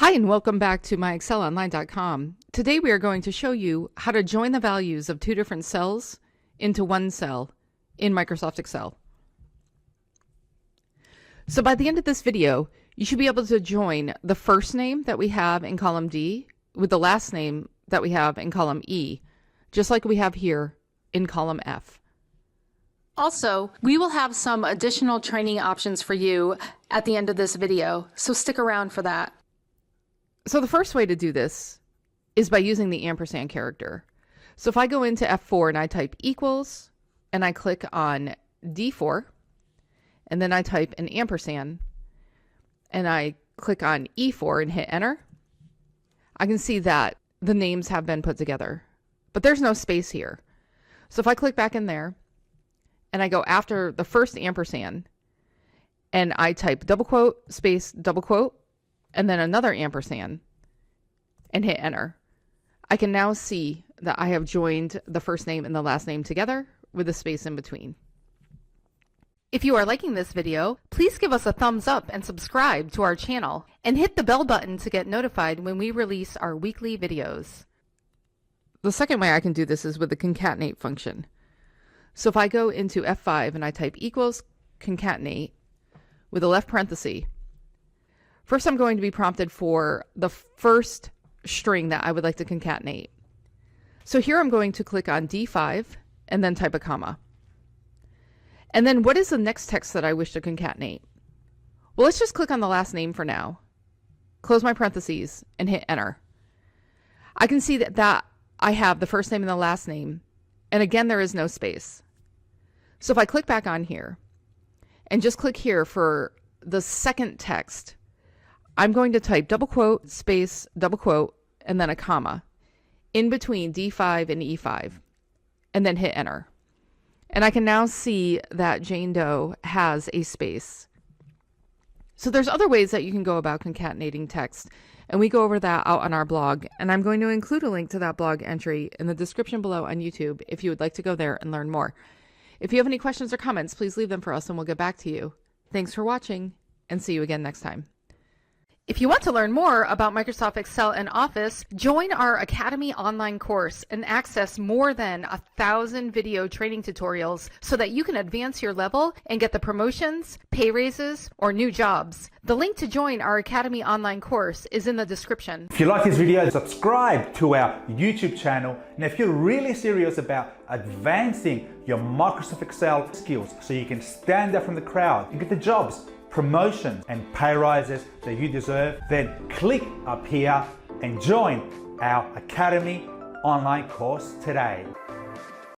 Hi, and welcome back to MyExcelOnline.com. Today we are going to show you how to join the values of two different cells into one cell in Microsoft Excel. So by the end of this video, you should be able to join the first name that we have in column D with the last name that we have in column E, just like we have here in column F. Also, we will have some additional training options for you at the end of this video, so stick around for that. So the first way to do this is by using the ampersand character. So if I go into F4 and I type equals, and I click on D4, and then I type an ampersand, and I click on E4 and hit enter, I can see that the names have been put together, but there's no space here. So if I click back in there, and I go after the first ampersand, and I type double quote, space, double quote, and then another ampersand, and hit enter, I can now see that I have joined the first name and the last name together with a space in between. If you are liking this video, please give us a thumbs up and subscribe to our channel, and hit the bell button to get notified when we release our weekly videos. The second way I can do this is with the concatenate function. So if I go into F5 and I type equals concatenate with a left parenthesis, first I'm going to be prompted for the first string that I would like to concatenate. So here I'm going to click on D5 and then type a comma. And then what is the next text that I wish to concatenate? Well, let's just click on the last name for now. Close my parentheses and hit enter. I can see that I have the first name and the last name, and again there is no space. So if I click back on here and just click here for the second text, I'm going to type double quote, space, double quote, and then a comma in between D5 and E5, and then hit enter. And I can now see that Jane Doe has a space. So there's other ways that you can go about concatenating text, and we go over that out on our blog, and I'm going to include a link to that blog entry in the description below on YouTube if you would like to go there and learn more. If you have any questions or comments, please leave them for us and we'll get back to you. Thanks for watching, and see you again next time. If you want to learn more about Microsoft Excel and Office, join our Academy online course and access more than 1,000 video training tutorials so that you can advance your level and get the promotions, pay raises, or new jobs. The link to join our Academy online course is in the description. If you like this video, subscribe to our YouTube channel. And if you're really serious about advancing your Microsoft Excel skills so you can stand out from the crowd and get the jobs, promotions and pay rises that you deserve, then click up here and join our Academy online course today.